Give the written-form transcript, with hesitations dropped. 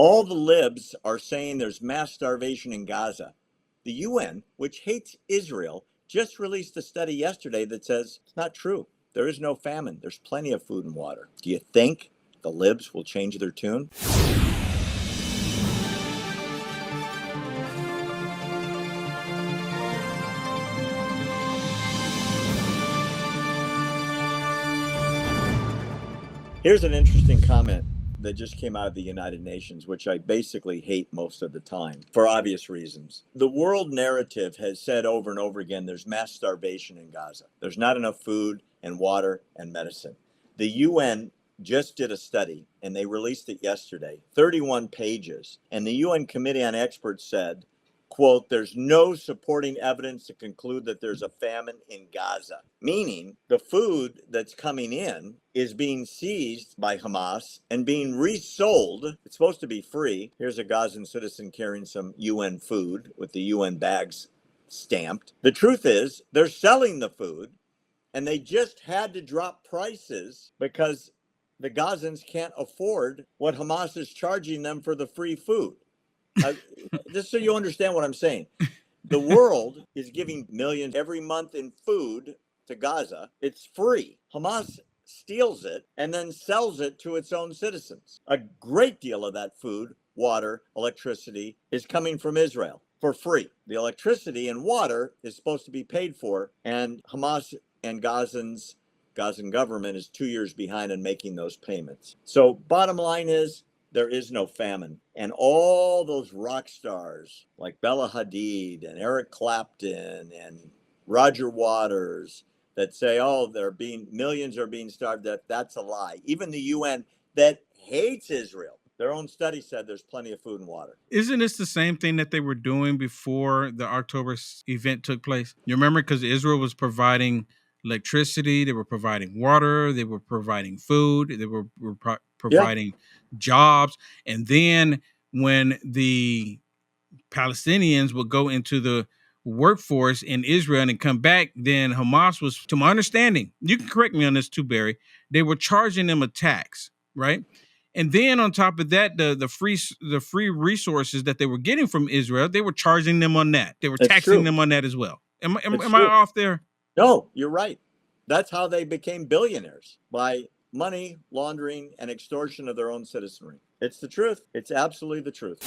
All the libs are saying there's mass starvation in Gaza. The UN, which hates Israel, just released a study yesterday that says it's not true. There is no famine. There's plenty of food and water. Do you think the libs will change their tune? Here's an interesting comment that just came out of the United Nations, which I basically hate most of the time for obvious reasons. The world narrative has said over and over again there's mass starvation in Gaza. There's not enough food and water and medicine. The UN just did a study and they released it yesterday, 31 pages. And the UN Committee on Experts said, quote, there's no supporting evidence to conclude that there's a famine in Gaza, meaning the food that's coming in is being seized by Hamas and being resold. It's supposed to be free. Here's a Gazan citizen carrying some UN food with the UN bags stamped. The truth is they're selling the food and they just had to drop prices because the Gazans can't afford what Hamas is charging them for the free food. Just so you understand what I'm saying, the world is giving millions every month in food to Gaza. It's free. Hamas steals it and then sells it to its own citizens. A great deal of that food, water, electricity is coming from Israel for free. The electricity and water is supposed to be paid for, and Hamas and Gazan government is 2 years behind in making those payments. So bottom line is, there is no famine. And all those rock stars like Bella Hadid and Eric Clapton and Roger Waters that say, oh, millions are being starved, that's a lie. Even the UN that hates Israel, their own study said there's plenty of food and water. Isn't this the same thing that they were doing before the October event took place? You remember, because Israel was providing electricity, they were providing water, they were providing food, they were providing jobs. And then when the Palestinians would go into the workforce in Israel and come back, then Hamas was, to my understanding, you can correct me on this too, Barry, they were charging them a tax, right? And then on top of that, the free resources that they were getting from Israel, they were charging them on that. They were taxing them on that as well. Am I off there? No, you're right. That's how they became billionaires, by money laundering and extortion of their own citizenry. It's the truth. It's absolutely the truth.